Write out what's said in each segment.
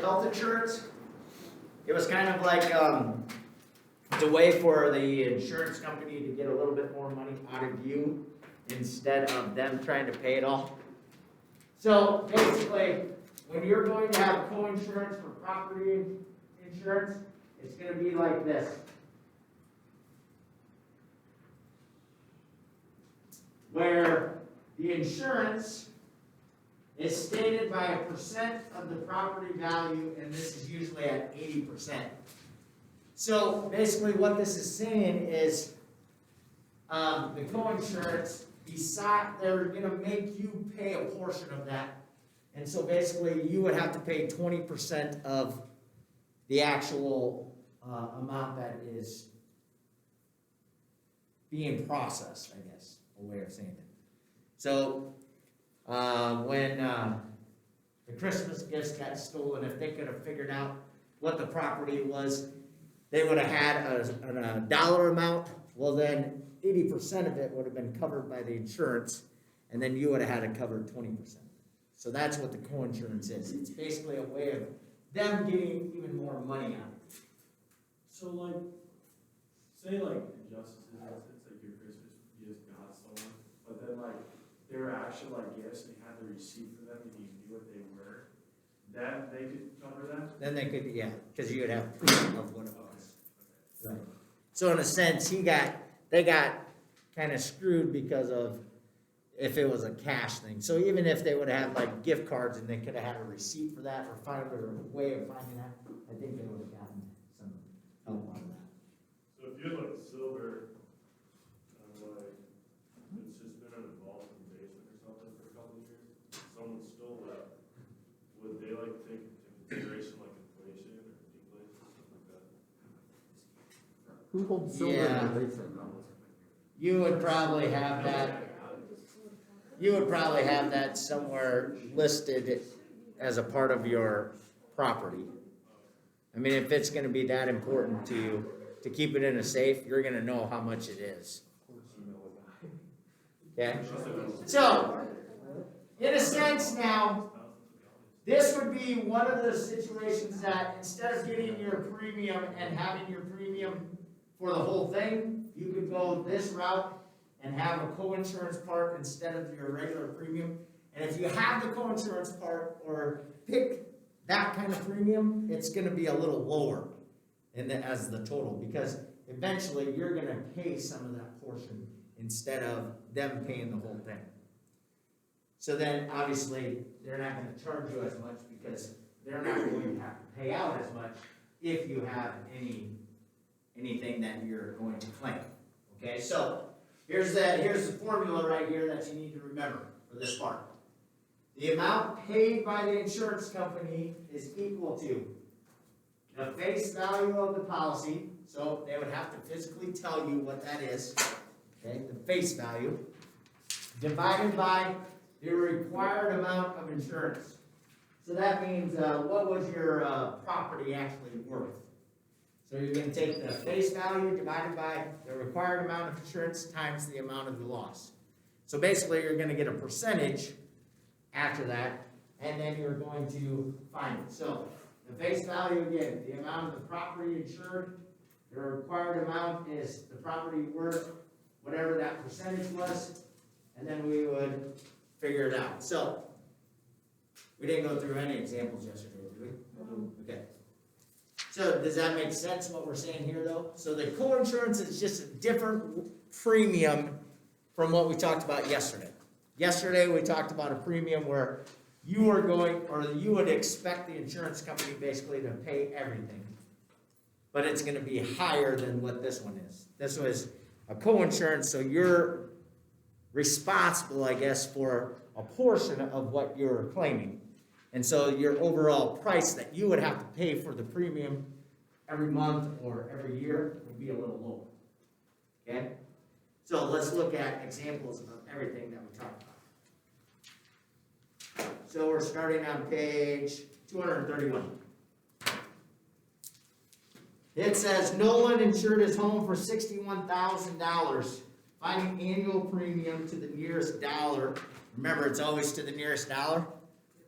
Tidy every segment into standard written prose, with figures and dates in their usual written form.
health insurance. It was kind of like it's a way for the insurance company to get a little bit more money out of you instead of them trying to pay it all. So basically, when you're going to have co-insurance for property insurance, it's going to be like this. Where the insurance is stated by a percent of the property value, and this is usually at 80%. So basically what this is saying is the co-insurance, they're going to make you pay a portion of that. And so basically you would have to pay 20% of the actual amount that is being processed, I guess, a way of saying it. So when the Christmas gifts got stolen, if they could have figured out what the property was, they would have had a dollar amount. Well, then 80% of it would have been covered by the insurance, and then you would have had to cover 20%. So that's what the co-insurance is. It's basically a way of them getting even more money out of it. So like, say like injustices, it's like your Christmas gift got stolen, but then like they were actual like gifts and you had the receipt for them and you knew what they were, that they could cover that? Then they could, yeah, because you would have proof of what it was. Right. So in a sense, they got kind of screwed because of if it was a cash thing. So even if they would have like gift cards and they could have had a receipt for that or found a way of finding that, I think they would have gotten some help on that. So if you had like silver, like it's just been in a vault in the basement or something for a couple of years, someone stole that, would they like take into consideration like inflation or deflation, something like that? Who holds silver in the basement? You would probably have that. You would probably have that somewhere listed as a part of your property. I mean, if it's going to be that important to you to keep it in a safe, you're going to know how much it is. Okay? So, in a sense now, this would be one of the situations that instead of getting your premium and having your premium for the whole thing, you could go this route and have a co-insurance part instead of your regular premium. And if you have the co-insurance part or pick that kind of premium, it's going to be a little lower as the total, because eventually you're going to pay some of that portion instead of them paying the whole thing. So then obviously they're not going to charge you as much because they're not going to have to pay out as much if you have anything that you're going to claim. Okay, so here's the formula right here that you need to remember for this part. The amount paid by the insurance company is equal to the face value of the policy, so they would have to physically tell you what that is, okay, the face value, divided by the required amount of insurance. So that means what was your property actually worth? So you're going to take the face value divided by the required amount of insurance times the amount of the loss. So basically you're going to get a percentage after that, and then you're going to find it. So the face value, again, the amount of the property insured, the required amount is the property worth, whatever that percentage was, and then we would figure it out. So we didn't go through any examples yesterday, did we? Okay. So does that make sense what we're saying here though? So the co-insurance is just a different premium from what we talked about yesterday. Yesterday we talked about a premium where you would expect the insurance company basically to pay everything. But it's going to be higher than what this one is. This was a co-insurance, so you're responsible, I guess, for a portion of what you're claiming. And so your overall price that you would have to pay for the premium every month or every year would be a little lower. Okay? So let's look at examples of everything that we talked about. So we're starting on page 231. It says Nolan insured his home for $61,000, finding annual premium to the nearest dollar. Remember, it's always to the nearest dollar.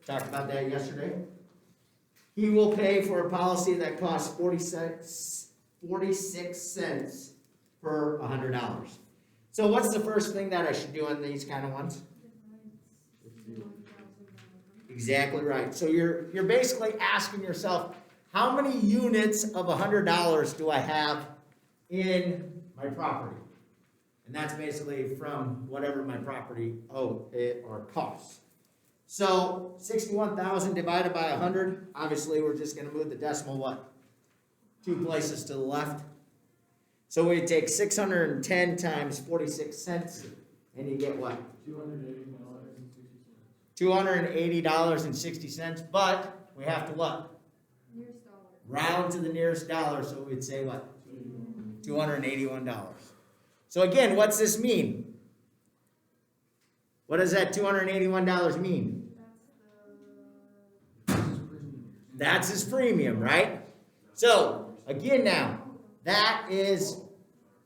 Talked about that yesterday. he will pay for a policy that costs 46 cents per $100. So what's the first thing that I should do on these kind of ones? Exactly right. So you're basically asking yourself, how many units of $100 do I have in my property? And that's basically from whatever my property or costs. So 61,000 divided by 100, obviously we're just gonna move the decimal what? 2 places to the left. So we take 610 times 46 cents, and you get what? $280.60, but we have to what? Nearest dollar. Round to the nearest dollar, so we'd say what? $281. So again, what's this mean? What does that $281 mean? That's his premium, right? So, again now, that is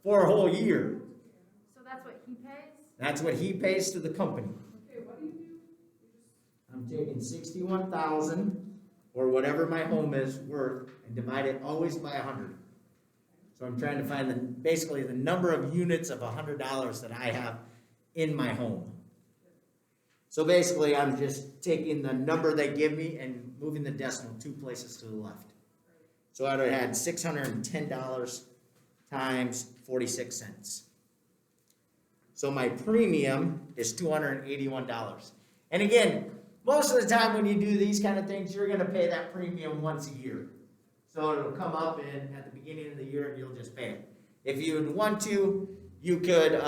for a whole year. So that's what he pays? That's what he pays to the company. Okay, what do you do? I'm taking 61,000 or whatever my home is worth and divide it always by 100. So I'm trying to find basically the number of units of $100 that I have in my home. So basically I'm just taking the number they give me and moving the decimal 2 places to the left. So I'd have had $610 times 46 cents. So my premium is $281. And again, most of the time when you do these kind of things, you're gonna pay that premium once a year. So it'll come up and at the beginning of the year and you'll just pay it. If you would want to, you could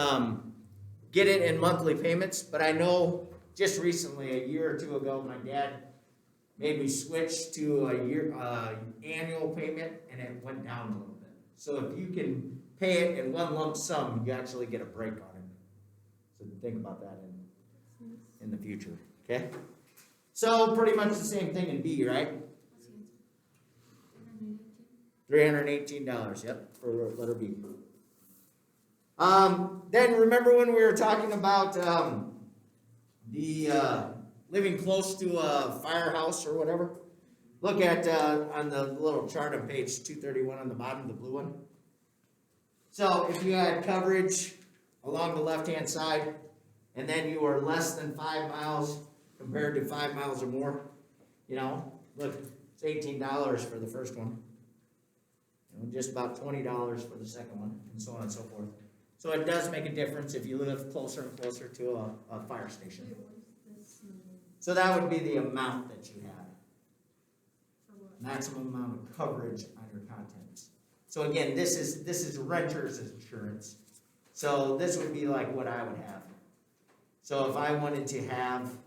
get it in monthly payments, but I know just recently, a year or two ago, my dad made me switch to a year annual payment, and it went down a little bit. So if you can pay it in one lump sum, you actually get a break on it. So think about that in the future, okay? So pretty much the same thing in B, right? $318, yep, for letter B. Then remember when we were talking about the living close to a firehouse or whatever? Look at on the little chart on page 231 on the bottom, the blue one. So if you had coverage along the left-hand side, and then you were less than 5 miles compared to 5 miles or more, you know, look, it's $18 for the first one. And just about $20 for the second one, and so on and so forth. So it does make a difference if you live closer and closer to a fire station. So that would be the amount that you have. Maximum amount of coverage on your contents. So again, this is renter's insurance. So this would be like what I would have. So if I wanted to have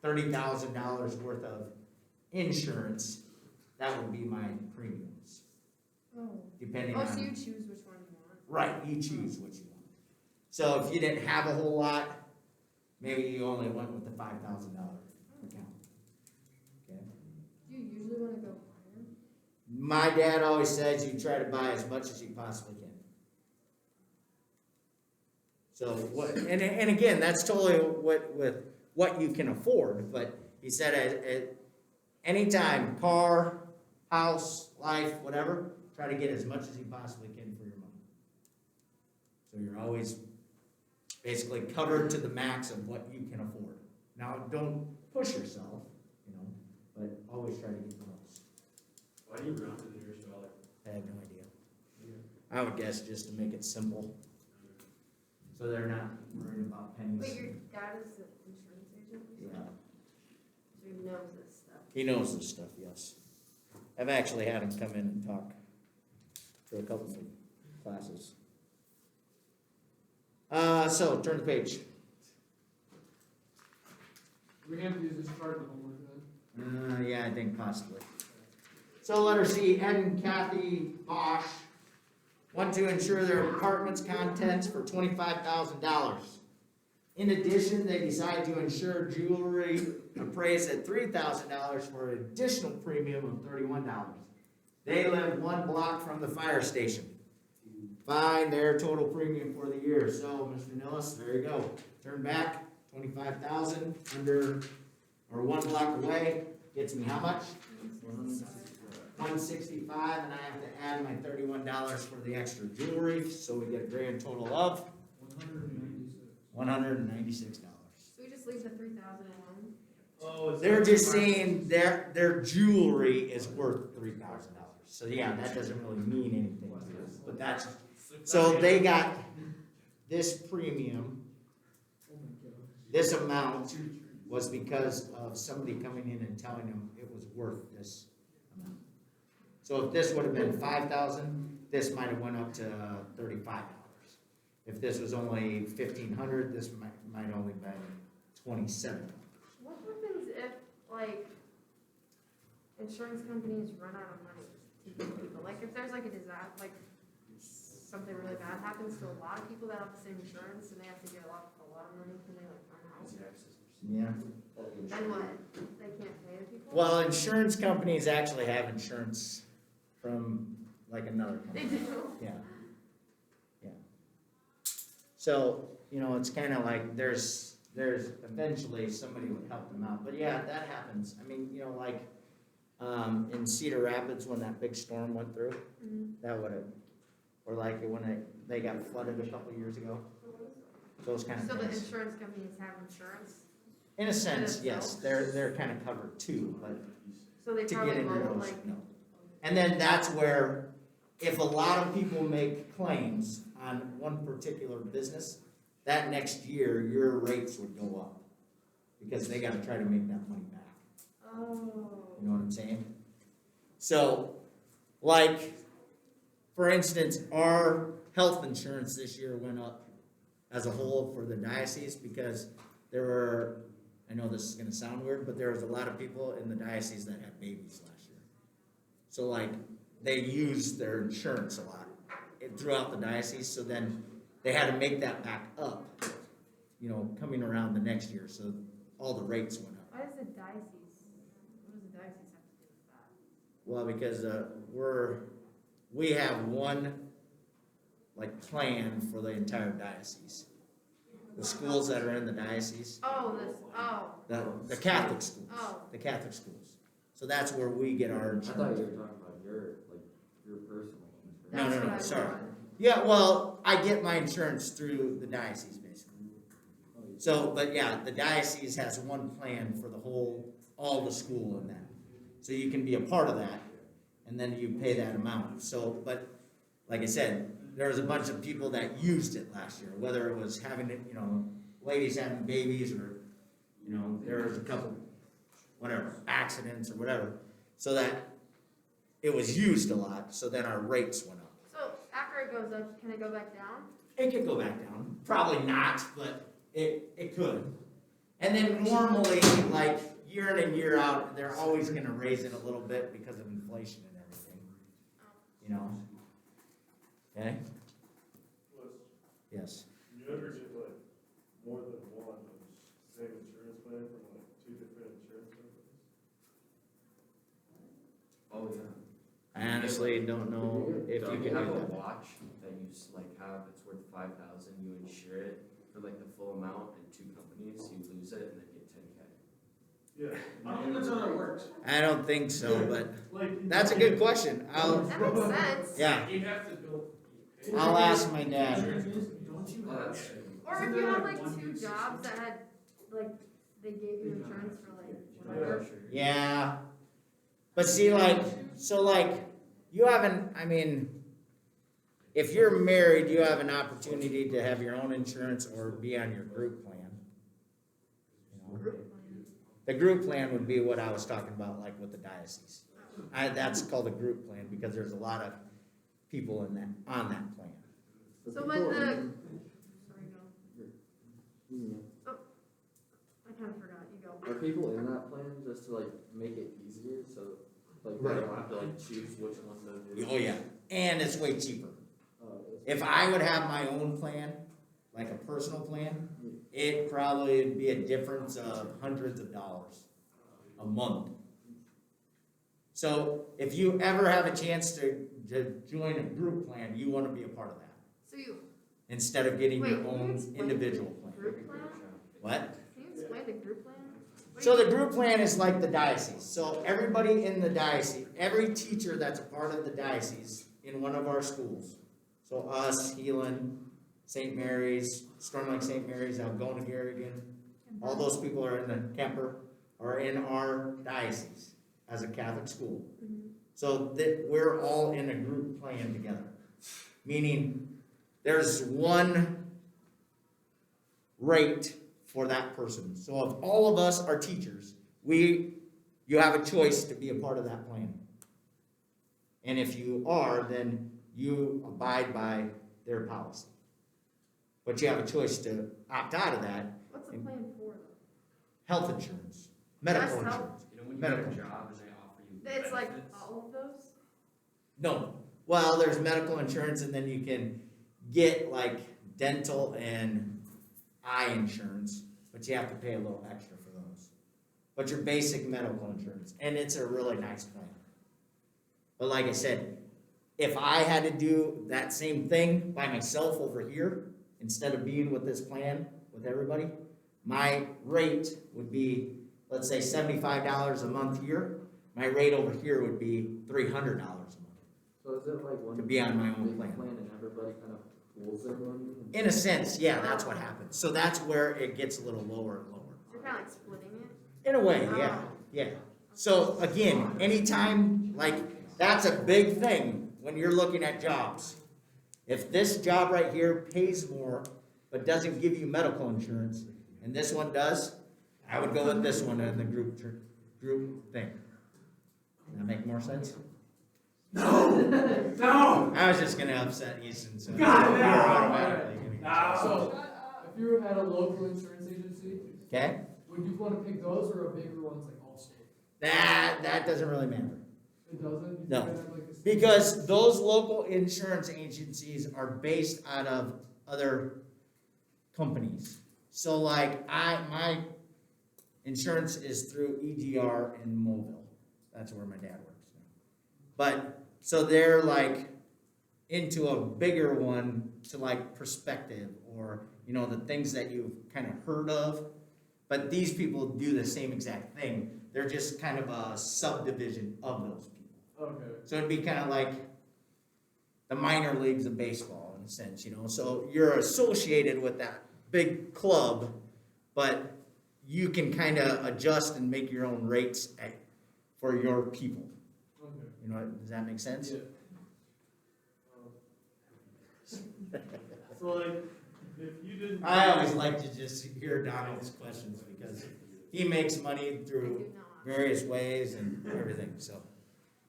$30,000 worth of insurance, that would be my premiums. Oh. Depending Oh, on. so you choose which one you want. Right, you choose what you want. So if you didn't have a whole lot, maybe you only went with the $5,000 account. Okay. Do you usually want to go higher? My dad always says you try to buy as much as you possibly can. So what? And again, that's totally with what you can afford. But he said at any time, car, house, life, whatever, try to get as much as you possibly can for your money. So you're always basically covered to the max of what you can afford. Now, don't push yourself, you know, but always try to get the most. Why do you round to the nearest dollar? I have no idea. I would guess just to make it simple, so they're not worried about pennies. Wait, your dad is the insurance agent? You said? Yeah, So he knows this stuff. he knows this stuff, yes. I've actually had him come in and talk for a couple of classes. So turn the page. Do we have to use this chart in the homework then? Yeah, I think possibly. So letter C, Ed and Kathy Bosch want to insure their apartment's contents for $25,000. In addition, they decide to insure jewelry appraised at $3,000 for an additional premium of $31. They live 1 block from the fire station. Find their total premium for the year. So, Mr. Nillis, there you go. Turn back, $25,000 under, or 1 block away, gets me how much? $165, and I have to add my $31 for the extra jewelry, so we get a grand total of $196. So we just leave the 3,000 alone? Oh, They're just saying their jewelry is worth $3,000. So yeah, that doesn't really mean anything to us, but that's, so they got this premium, this amount was because of somebody coming in and telling them it was worth this amount. So if this would have been 5,000, this might have went up to $35. If this was only 1,500, this might only been $27. What happens if, like, insurance companies run out of money to give people? Like, if there's like a disaster, like, something really bad happens to a lot of people that have the same insurance and they have to get a lot of money, can they like run out? Yeah. Then what? They can't pay the people? Well, insurance companies actually have insurance from like another They company. do. Yeah. Yeah. So, you know, it's kind of like there's eventually somebody would help them out. But yeah, that happens. I mean, you know, like in Cedar Rapids when that big storm went through, Mhm. that would have, or like when they got flooded a couple years ago, those kind of So the things. insurance companies have insurance, In a sense, and yes, itself? they're kind of covered too, but so they to get probably into won't, those, like, no. And then that's where, if a lot of people make claims on one particular business, that next year, your rates would go up. Because they gotta try to make that money back, oh. you know what I'm saying? So, like, for instance, our health insurance this year went up as a whole for the diocese because there were, I know this is gonna sound weird, but there was a lot of people in the diocese that had babies last year. So like, they used their insurance a lot throughout the diocese, so then they had to make that back up, you know, coming around the next year, so all the rates went up. Why does the diocese, what does the diocese have to do with that? Well, because we have one, like, plan for the entire diocese. The schools that are in the diocese, Oh, the Catholic schools, Oh. the Catholic schools. So that's where we get our I thought insurance. you were talking about your personal insurance. No, no, that's no, what I sorry. want. Yeah, well, I get my insurance through the diocese, basically. So, but yeah, the diocese has one plan for all the school in that. So you can be a part of that, and then you pay that amount. So, but, like I said, there was a bunch of people that used it last year, whether it was having, you know, ladies having babies, or, you know, there was a couple, whatever, accidents or whatever. So that it was used a lot, so then our rates went up. So after it goes up, can it go back down? It could go back down. Probably not, but it could. And then normally, like, year in and year out, they're always gonna raise it a little bit because of inflation and everything. You know? Okay? Plus, Yes. you ever get like more than one of the same insurance plan from like two different insurance companies? Oh, yeah. I honestly don't know if you Don't can have do a that. watch that you have, it's worth 5,000, you insure it for like the full amount in two companies, you lose it and then get 10K. Yeah. I don't think that's how that works. I don't think so, but Like. that's a good question. That makes sense. Yeah, You have to go. I'll ask my dad. Don't you Oh, have? that's true. Or if you have like two jobs that had, like, they gave you insurance for like, whatever. Yeah. But see, like, so like, you haven't, I mean, if you're married, you have an opportunity to have your own insurance or be on your group plan. You know? The group plan would be what I was talking about, like with the diocese. That's called a group plan because there's a lot of people on that plan. So when the, sorry, go. Oh, I kinda forgot, you go. Are people in that plan just to like make it easier, so like they don't have to like choose which one to do? Oh, yeah, and it's way cheaper. Oh, If I would have my own plan, like a personal plan, it probably would be a difference of hundreds of dollars a month. So if you ever have a chance to join a group plan, you want to be a part of that, So you, instead of getting wait, your can you own explain individual the plan. group plan? What? Can you explain the group plan? What So the group plan is like the diocese. So everybody in the diocese, every teacher that's a part of the diocese in one of our schools. So us, Heelan, St. Mary's, Storm Lake St. Mary's, Algona, Garrigan, all those people are in the Kemper, are in our diocese as a Catholic school. So that we're all in a group plan together. Meaning there's one rate for that person. So if all of us are teachers, you have a choice to be a part of that plan. And if you are, then you abide by their policy. But you have a choice to opt out of that. What's the plan for though? Health insurance, medical Just health? insurance. You know, when you Medical. get a job and they offer you It's like benefits? all of those? No. Well, there's medical insurance, and then you can get like dental and eye insurance, but you have to pay a little extra for those. But your basic medical insurance, and it's a really nice plan. But like I said, if I had to do that same thing by myself over here, instead of being with this plan with everybody, my rate would be, let's say $75 a month here. My rate over here would be $300 a month. So is it like one To be on my own big plan. and everybody kind of pools their money? In a sense, yeah, that's what happens. So that's where it gets a little lower and lower. You're kind of like splitting it? In a way, yeah, yeah. So again, anytime, like, that's a big thing when you're looking at jobs. If this job right here pays more, but doesn't give you medical insurance, and this one does, I would go with this one in the group thing. Does that make more sense? No! I was just gonna upset Easton, so. God, you're no. automatically gonna get No. So, if you had a local insurance agency, Okay? would you wanna pick those or a bigger ones like Allstate? That doesn't really matter. It doesn't? You No. think I'd have like a- Because those local insurance agencies are based out of other companies. So like my insurance is through EGR in Mobile. That's where my dad works now. But, so they're like into a bigger one to like Perspective or, you know, the things that you've kind of heard of. But these people do the same exact thing. They're just kind of a subdivision of those people. Okay. So it'd be kind of like the minor leagues of baseball in a sense, you know. So you're associated with that big club, but you can kind of adjust and make your own rates for your people. Okay. You know, does that make sense? Yeah. So like, if you didn't. I always like to just hear Donald's questions because he makes money I through do not. various ways and everything. So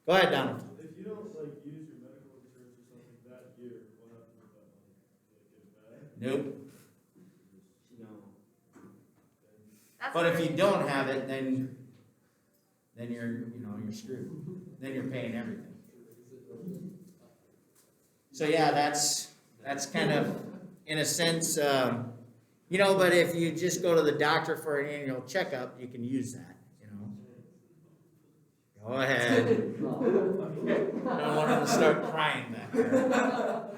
go ahead, Donald. If you don't like use your medical insurance or something that year, what happens with that money? Do they get it back? Nope. No. That's But if very- you don't have it, then you're screwed. Then you're paying everything. So yeah, that's kind of, in a sense, but if you just go to the doctor for an annual checkup, you can use that, you know. Go ahead. Don't want him to start crying back there.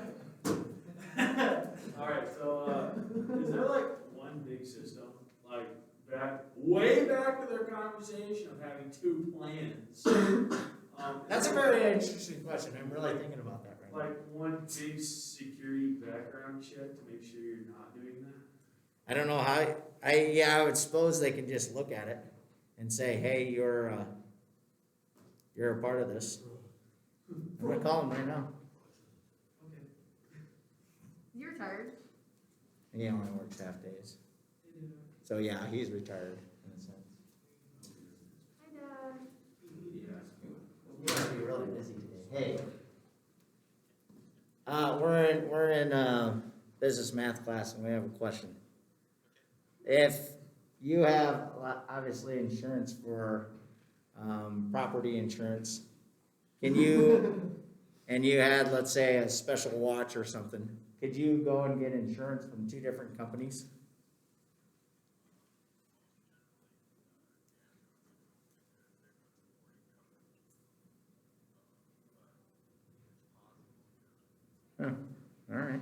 Alright, so, is there like one big system, like way back to their conversation of having two plans? That's a very interesting question. I'm really thinking about that right now. Like one big security background check to make sure you're not doing that? I don't know how, I would suppose they can just look at it and say, hey, you're a part of this. I'm gonna call him right now. Okay. You're retired. He only works half days. So yeah, he's retired in a sense. Hi, Dad. You must be really busy today. Hey. We're in business math class and we have a question. If you have obviously insurance for property insurance, and you had, let's say, a special watch or something, could you go and get insurance from two different companies? Huh, all right.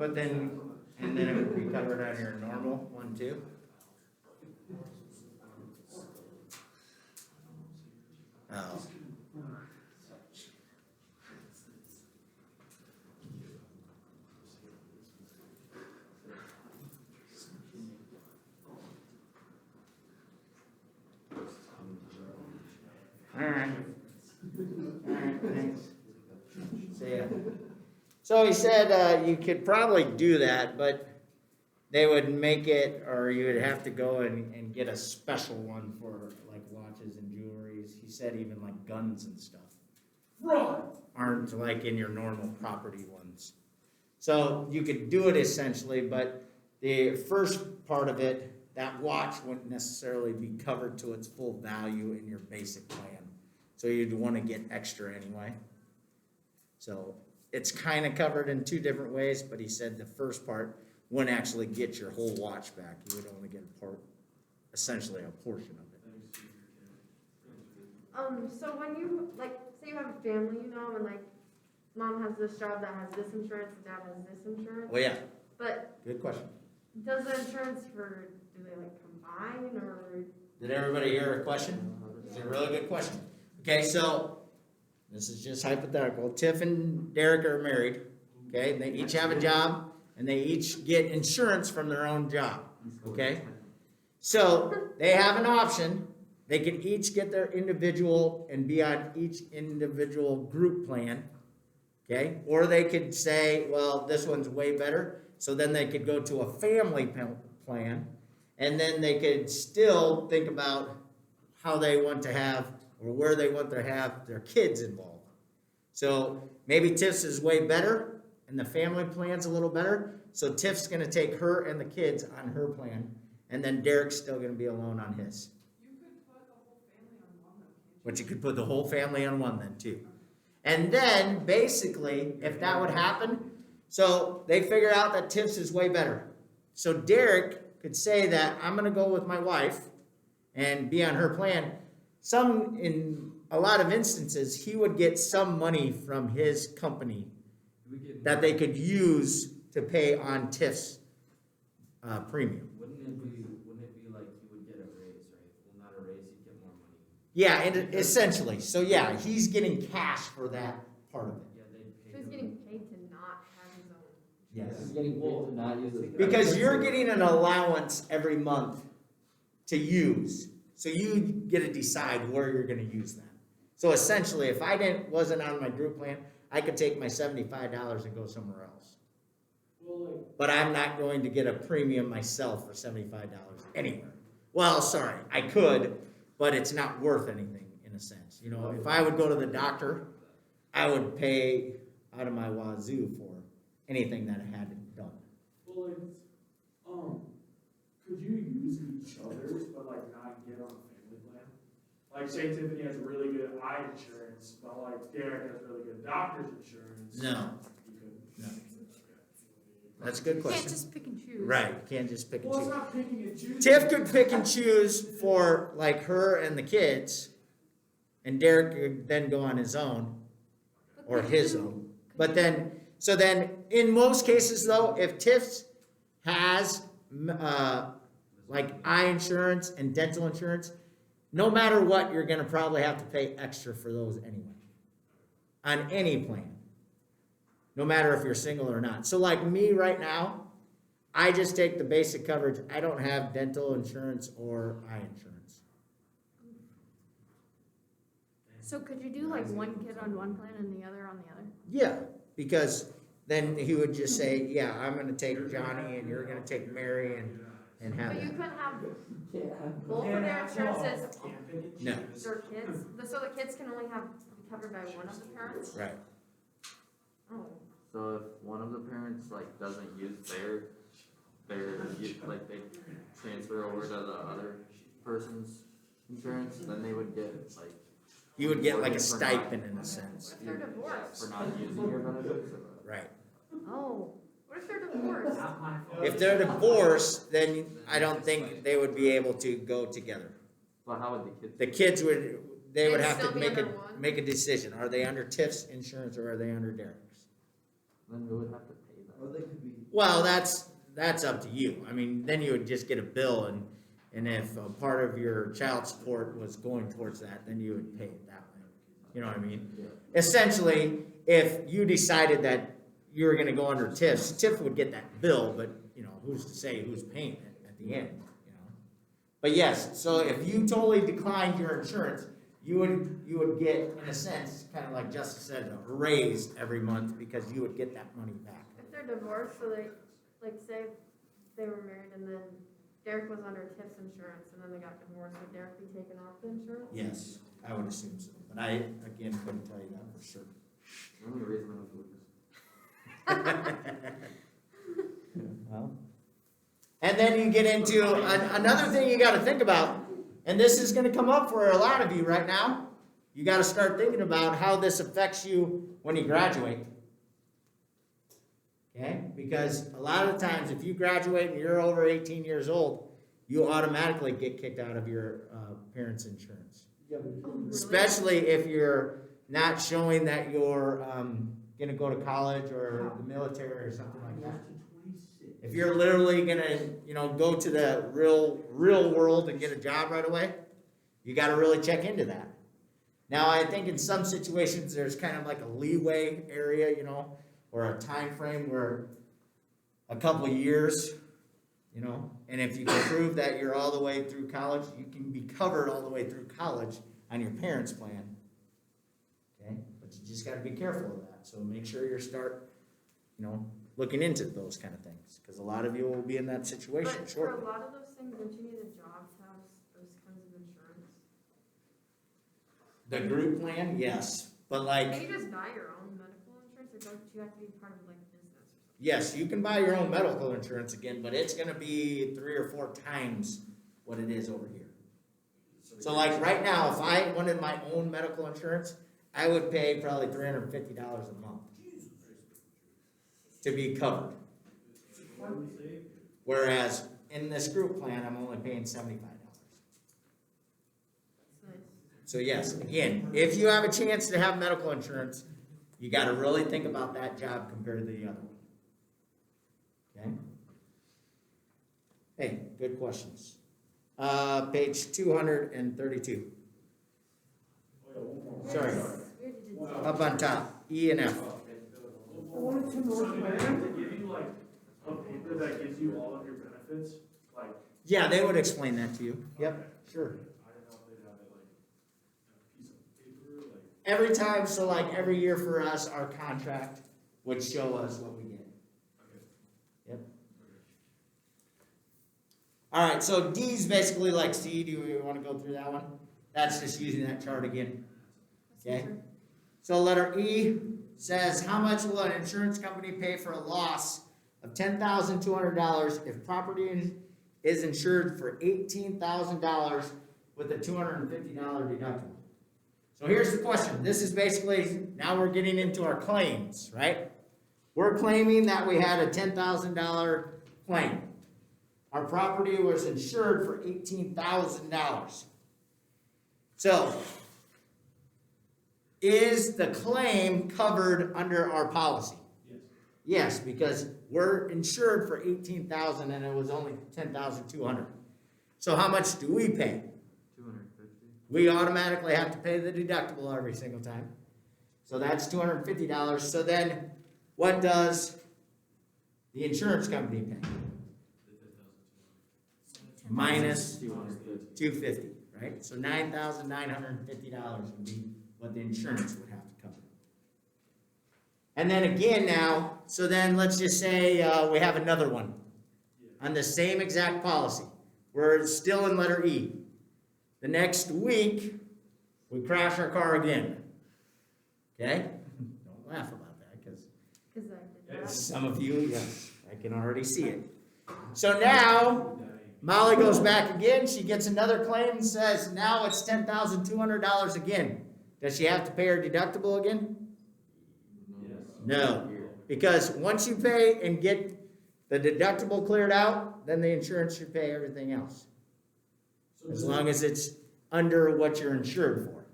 But then, and then it would be covered on your normal one too? Oh. Alright. Alright, thanks. See ya. So he said, you could probably do that, but they would make it, or you would have to go and get a special one for like watches and jewelries. He said even like guns and stuff aren't like in your normal property ones. So you could do it essentially, but the first part of it, that watch wouldn't necessarily be covered to its full value in your basic plan. So you'd want to get extra anyway. So it's kind of covered in two different ways, but he said the first part wouldn't actually get your whole watch back. You would only get a part, essentially a portion of it. So when you, like, say you have a family, you know, and like, mom has this job that has this insurance, dad has this insurance, Well, yeah, but good question. does the insurance do they like combine, or? Did everybody hear a question? It's a really good question. Okay, so this is just hypothetical. Tiff and Derek are married, okay? They each have a job, and they each get insurance from their own job, okay? So they have an option. They can each get their individual and be on each individual group plan, okay? Or they could say, well, this one's way better. So then they could go to a family plan, and then they could still think about how they want to have, or where they want to have their kids involved. So maybe Tiff's is way better, and the family plan's a little better. So Tiff's gonna take her and the kids on her plan, and then Derek's still gonna be alone on his. You could put the whole family on one though, can't you? But you could put the whole family on one then too. And then basically, if that would happen, so they figure out that Tiff's is way better. So Derek could say that I'm gonna go with my wife and be on her plan. In a lot of instances, he would get some money from his company that they could use to pay on Tiff's premium. Wouldn't it be like he would get a raise, right? Well, not a raise, he'd get more money. Yeah, and essentially. So yeah, he's getting cash for that part of it. Yeah, they'd pay So he's him. getting paid to not have his own. Yes. He's getting paid to not use it. Because you're getting an allowance every month to use. So you get to decide where you're gonna use that. So essentially, if I wasn't on my group plan, I could take my $75 and go somewhere else. Well, like, But I'm not going to get a premium myself for $75 anywhere. Well, sorry, I could, but it's not worth anything in a sense. You know, if I would go to the doctor, I would pay out of my wazoo for anything that I had done. well, like, could you use each other's, but like not get on a family plan? Like, say Tiffany has really good eye insurance, but like Derek has really good doctor's insurance. No, You couldn't. no. That's a good You can't question. just pick and choose. Right, you can't just pick and Well, it's choose. not picking and choosing. Tiff could pick and choose for like her and the kids, and Derek could then go on his own, But or could his you- own. But then, so then, in most cases though, if Tiff's has, like eye insurance and dental insurance, no matter what, you're gonna probably have to pay extra for those anyway. On any plan. No matter if you're single or not. So like me right now, I just take the basic coverage. I don't have dental insurance or eye insurance. So could you do like one kid on one plan and the other on the other? Yeah, because then he would just say, yeah, I'm gonna take Johnny and you're gonna take Mary and have But you that. couldn't have Yeah. both of their insurances, Can't pick and No. choose. their kids, so the kids can only be covered by one of the parents? Right. Oh, So if one of the parents like doesn't use like they transfer over to the other person's insurance, then they would get like. You would get like a for not- stipend in a sense. what if they're divorced? For not using your benefits or. Right. Oh, what if they're divorced? If they're divorced, then I don't think they would be able to go together. But how would the kids? The kids they would They'd have to still be make under one? make a decision. Are they under Tiff's insurance or are they under Derek's? Then who would have to pay Or that? they could be Well, that's up to you. I mean, then you would just get a bill, and if a part of your child support was going towards that, then you would pay it that way. You know what I mean? Essentially, if you decided that you were gonna go under TIFs, TIF would get that bill, but, you know, who's to say who's paying it at the end, you know? But yes, so if you totally declined your insurance, you would get, in a sense, kind of like Justice said, a raise every month because you would get that money back. If they're divorced, so they, like, say they were married and then Derek was under TIF's insurance and then they got divorced, would Derek be taken off the insurance? Yes, I would assume so, but I, again, couldn't tell you that for sure. I'm gonna raise my own focus. Well, and then you get into another thing you gotta think about, and this is gonna come up for a lot of you right now. You gotta start thinking about how this affects you when you graduate. Okay, because a lot of times if you graduate and you're over 18 years old, you automatically get kicked out of your parents' insurance. Yeah, but Oh, really? Especially if you're not showing that you're gonna go to college or the military or something like that. If you're literally gonna, you know, go to the real world and get a job right away, you gotta really check into that. Now, I think in some situations, there's kind of like a leeway area, you know, or a time frame where a couple of years, you know, and if you can prove that you're all the way through college, you can be covered all the way through college on your parents' plan. Okay, but you just gotta be careful of that, so make sure you start, you know, looking into those kind of things, because a lot of you will be in that situation But for shortly. a lot of those things, don't you need a job to have those kinds of insurance? The group plan, yes, but Can like, you just buy your own medical insurance, or don't you have to be part of like business or something? yes, you can buy your own medical insurance again, but it's gonna be 3 or 4 times what it is over here. So like right now, if I wanted my own medical insurance, I would pay probably $350 a month to be covered. Whereas in this group plan, I'm only paying $75. It's nice. So yes, again, if you have a chance to have medical insurance, you gotta really think about that job compared to the other one. Okay? Hey, good questions. Page 232. Sorry, We already did that. up on top, E and F. So do they have to give you like a paper that gives you all of your benefits? Like, Yeah, they would explain that to you. Yep, sure. I didn't know if they'd have it like a piece of paper, like. Every time, so like every year for us, our contract would show us what we get. Okay. Yep. All right, so D is basically like C. Do we want to go through that one? That's just using that chart again. Okay. So letter E says, how much will an insurance company pay for a loss of $10,200 if property is insured for $18,000 with a $250 deductible? So here's the question. This is basically, now we're getting into our claims, right? We're claiming that we had a $10,000 claim. Our property was insured for $18,000. So, is the claim covered under our policy? Yes. Yes, because we're insured for $18,000 and it was only $10,200. So how much do we pay? 250. We automatically have to pay the deductible every single time. So that's $250. So then, what does the insurance company pay? Minus 250, right? So $9,950 would be what the insurance would have to cover. And then again now, so then let's just say we have another one on the same exact policy. We're still in letter E. The next week, we crash our car again. Okay? Don't laugh about that, because Cause I did that. some of you, yes, I can already see it. So now, Molly goes back again, she gets another claim and says, now it's $10,200 again. Does she have to pay her deductible again? No, because once you pay and get the deductible cleared out, then the insurance should pay everything else. So As does long as it's under what you're insured for.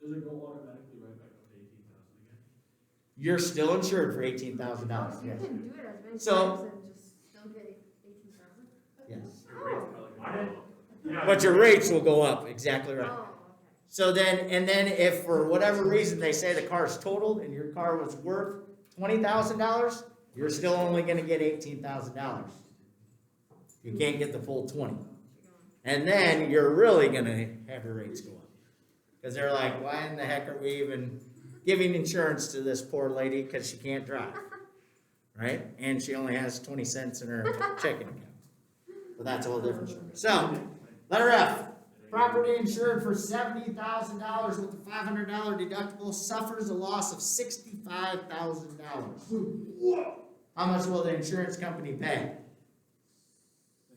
Does it go automatically right back up to 18,000 again? you're still insured for $18,000, Oh, so you yes. can do it as many So- times and just still get 18,000? Yes. Oh, Yeah. But your rates will go up, exactly right. oh, okay. So then, and then if for whatever reason they say the car's totaled and your car was worth $20,000, you're still only gonna get $18,000. You can't get the full 20. And then you're really gonna have your rates go up. Cause they're like, why in the heck are we even giving insurance to this poor lady, cause she can't drive, right? And she only has 20 cents in her checking account. So that's a whole different story. So, letter F. Property insured for $70,000 with a $500 deductible suffers a loss of $65,000. How much will the insurance company pay?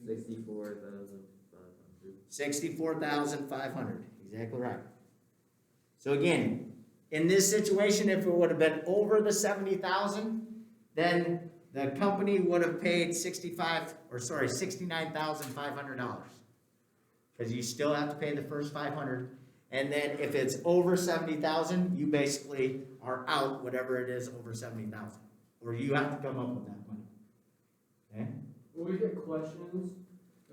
64,500. $64,500, exactly right. So again, in this situation, if it would have been over the 70,000, then the company would have paid $69,500. Because you still have to pay the first 500, and then if it's over 70,000, you basically are out whatever it is over 70,000, or you have to come up with that money. Okay? Will we get questions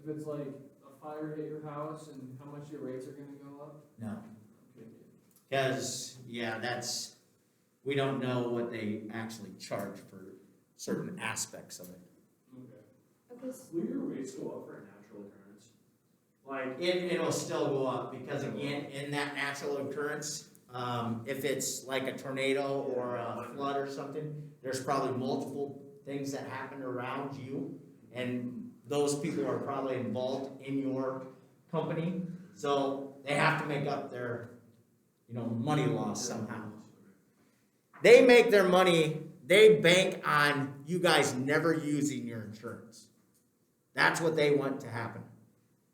if it's like a fire hit your house and how much your rates are gonna go up? No. Because, yeah, we don't know what they actually charge for certain aspects of it. Okay. Okay, Will your rates go up for a natural occurrence? Like, It'll still go up, because again, in that natural occurrence, if it's like a tornado or a flood or something, there's probably multiple things that happen around you, and those people are probably involved in your company, so they have to make up their, money loss somehow. They make their money, they bank on you guys never using your insurance. That's what they want to happen.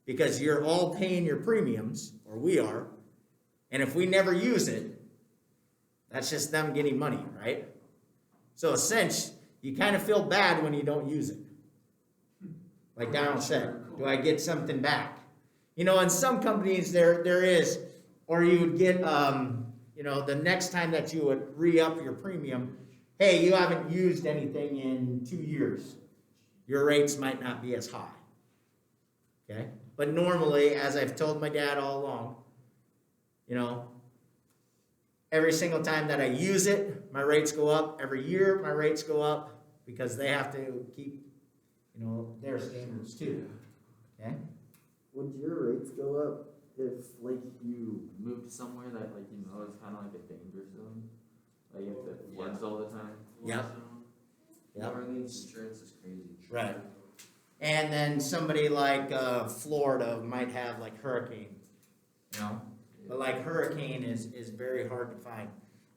Because you're all paying your premiums, or we are, and if we never use it, that's just them getting money, right? So a sense, you kind of feel bad when you don't use it. Like Donald said, do I get something back? In some companies there is, or you would get, the next time that you would re-up your premium, hey, you haven't used anything in 2 years. Your rates might not be as high. Okay? But normally, as I've told my dad all along, every single time that I use it, my rates go up. Every year, my rates go up because they have to keep, their standards too. Okay? Would your rates go up if, like, you moved somewhere that, like, is kind of like a danger zone? Like, if it floods all the time? Yep. New Orleans insurance is crazy. Right. And then somebody like Florida might have like hurricane, But like hurricane is very hard to find.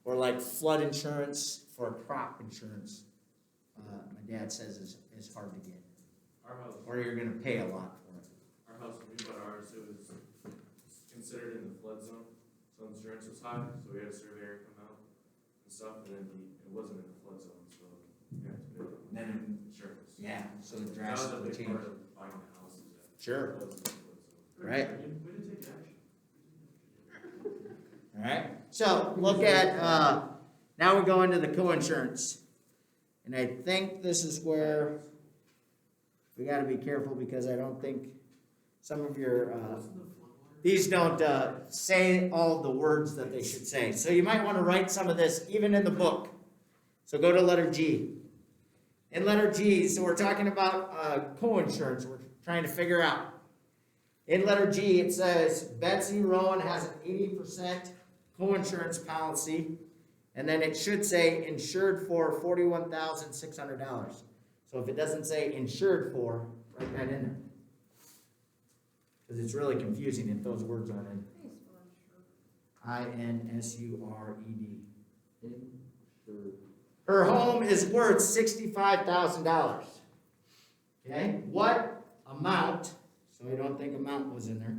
Or like flood insurance for crop insurance, my dad says is hard to get. our house, Or you're gonna pay a lot for it. our house, when we bought ours, it was considered in the flood zone, so insurance was high, so we had a surveyor come out and stuff, and then it wasn't in the flood zone, so we had to pay Then insurance. Yeah, so it That was a drastically big changes. part of buying the house, is that Sure. it wasn't in the flood zone. Right. We didn't take action. All right. So look at now we go into the coinsurance, and I think this is where we got to be careful because I don't think some of your these don't say all the words that they should say. So you might want to write some of this even in the book. So go to letter G. In letter G, so we're talking about coinsurance. We're trying to figure out. In letter G, it says Betsy Rowan has an 80% coinsurance policy, and then it should say insured for $41,600. So if it doesn't say insured for, write that in there. Because it's really confusing if those words aren't in. INSURED. Insured. Her home is worth $65,000. Okay? What amount, so I don't think amount was in there,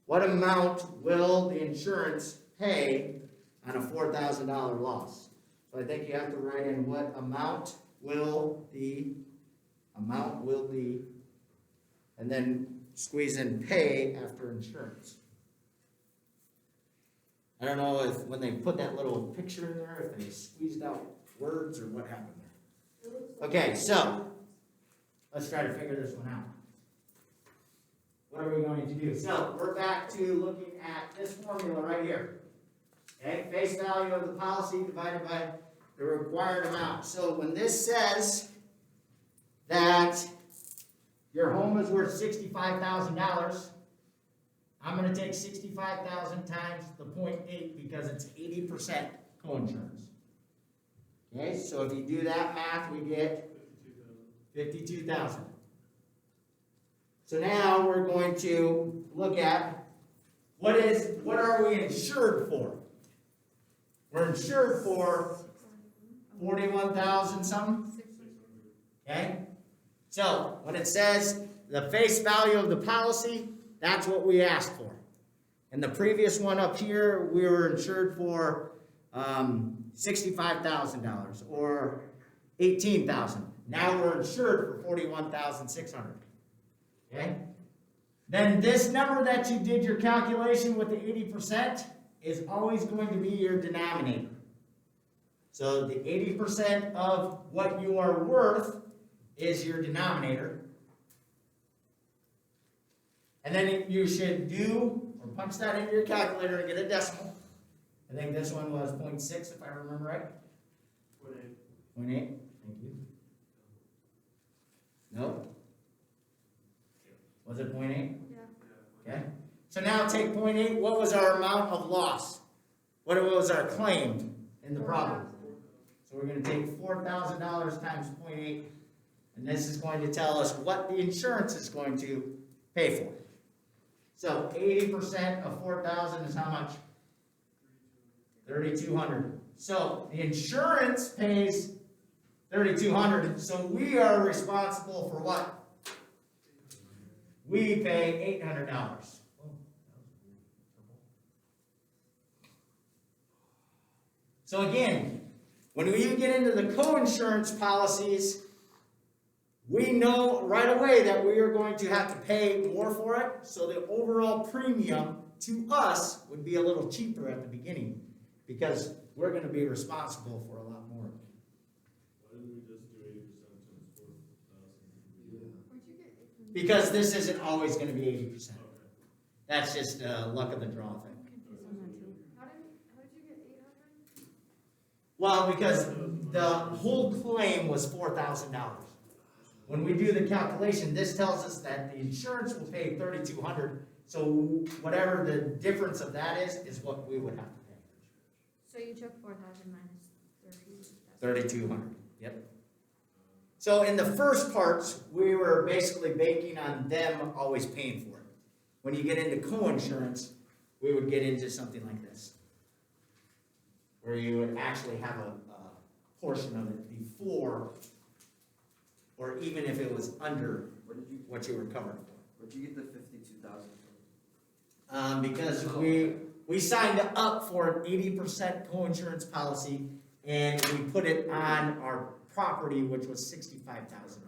what amount will the insurance pay on a $4,000 loss? So I think you have to write in what amount will the, and then squeeze in pay after insurance. I don't know if when they put that little picture in there, if they squeezed out words or what happened there? Okay, so, let's try to figure this one out. What are we going to do? So, we're back to looking at this formula right here. Okay, face value of the policy divided by the required amount. So when this says that your home is worth $65,000, I'm gonna take 65,000 times the 0.8 because it's 80% coinsurance. Okay, so if you do that math, we get 52,000. So now we're going to look at what are we insured for? We're insured for 41,000 something. Okay? So when it says the face value of the policy, that's what we asked for. And the previous one up here, we were insured for $65,000 or $18,000. Now we're insured for $41,600. Okay? Then this number that you did your calculation with the 80% is always going to be your denominator. So the 80% of what you are worth is your denominator. And then you should do, or punch that into your calculator and get a decimal. I think this one was 0.6 if I remember right. 0.8. 0.8, thank you. No? Was it 0.8? Yeah. Okay. So now take 0.8, what was our amount of loss? What was our claim in the problem? So we're going to take $4,000 times 0.8, and this is going to tell us what the insurance is going to pay for. So 80% of 4,000 is how much? 3,200. So the insurance pays 3,200, so we are responsible for what? We pay $800. So again, when we get into the co-insurance policies, we know right away that we are going to have to pay more for it, so the overall premium to us would be a little cheaper at the beginning, because we're going to be responsible for a lot more. Why didn't we just do 80% times 4,000? Where'd you get? Because this isn't always going to be 80%. Okay. That's just luck of the draw thing. How did you get 800? Well, because the whole claim was $4,000. When we do the calculation, this tells us that the insurance will pay $3,200. So whatever the difference of that is what we would have to pay. So you took 4,000 minus 30. 3,200. Yep. So in the first parts, we were basically banking on them always paying for it. When you get into co-insurance, we would get into something like this, where you would actually have a portion of it before, or even if it was under what you were covered for. Where'd you get the 52,000 from? Because we signed up for an 80% co-insurance policy, and we put it on our property, which was $65,000.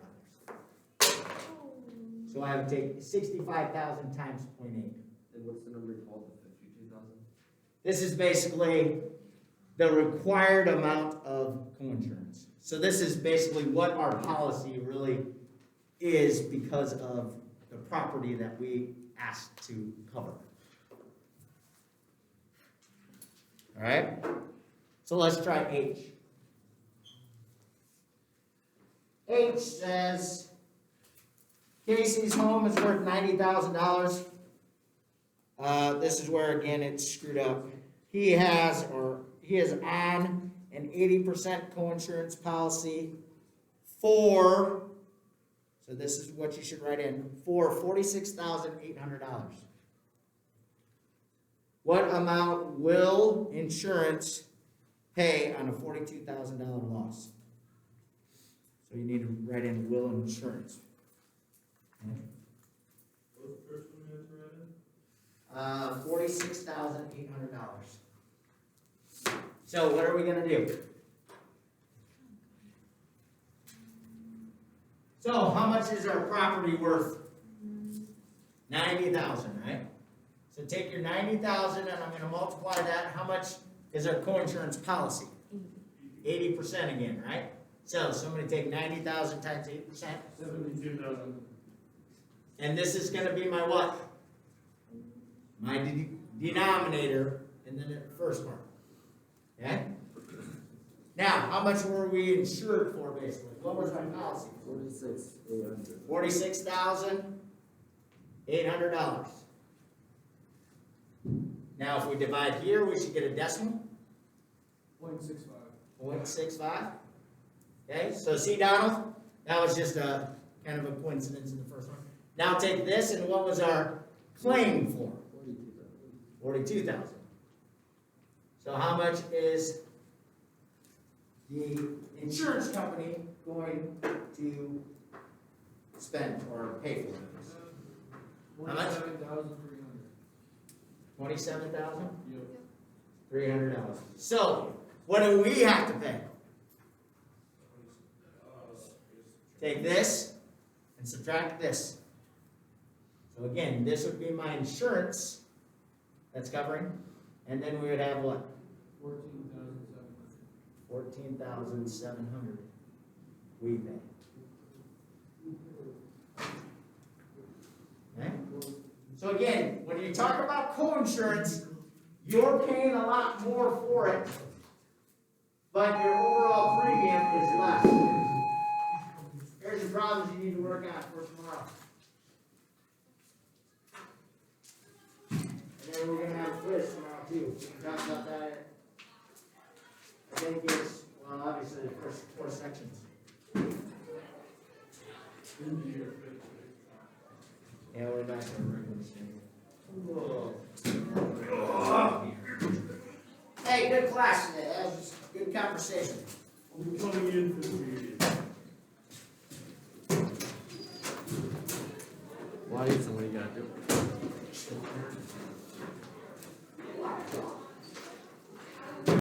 So I would take 65,000 times 0.8. And what's the number called, the 52,000? This is basically the required amount of coinsurance. So this is basically what our policy really is because of the property that we asked to cover. All right? So let's try H. H says Casey's home is worth $90,000. This is where, again, it's screwed up. He is on an 80% coinsurance policy for, so this is what you should write in, for $46,800. What amount will insurance pay on a $42,000 loss? So you need to write in will insurance. Okay. What was the first one you had to write in? $46,800. So what are we gonna do? So how much is our property worth? 90,000, right? So take your 90,000 and I'm gonna multiply that. How much is our coinsurance policy? 80% again, right? So somebody take 90,000 times 8%, 72,000. and this is gonna be my what? My denominator in the first part, okay? Now, how much were we insured for basically? What was my policy? 46,800. $46,800. Now, if we divide here, we should get a decimal, 0.65. 0.65. Okay, so see, Donald, that was just a kind of a coincidence in the first one. Now take this, and what was our claim for? 42,000. So how much is the insurance company going to spend or pay for this? How much? 27,300. $27,300. So what do we have to pay? Take this and subtract this. So again, this would be my insurance that's covering, and then we would have what? 14,700. 14,700 we pay. Okay? So again, when you talk about co-insurance, you're paying a lot more for it, but your overall premium is less. Here's the problems you need to work on for tomorrow. And then we're gonna have a quiz tomorrow too. We can talk about that. I think it's, well, obviously the first 4 sections. Yeah, we're back to our regular schedule. Hey, good class today. That was a good conversation. We'll be coming in for the period. Why is what you gotta do?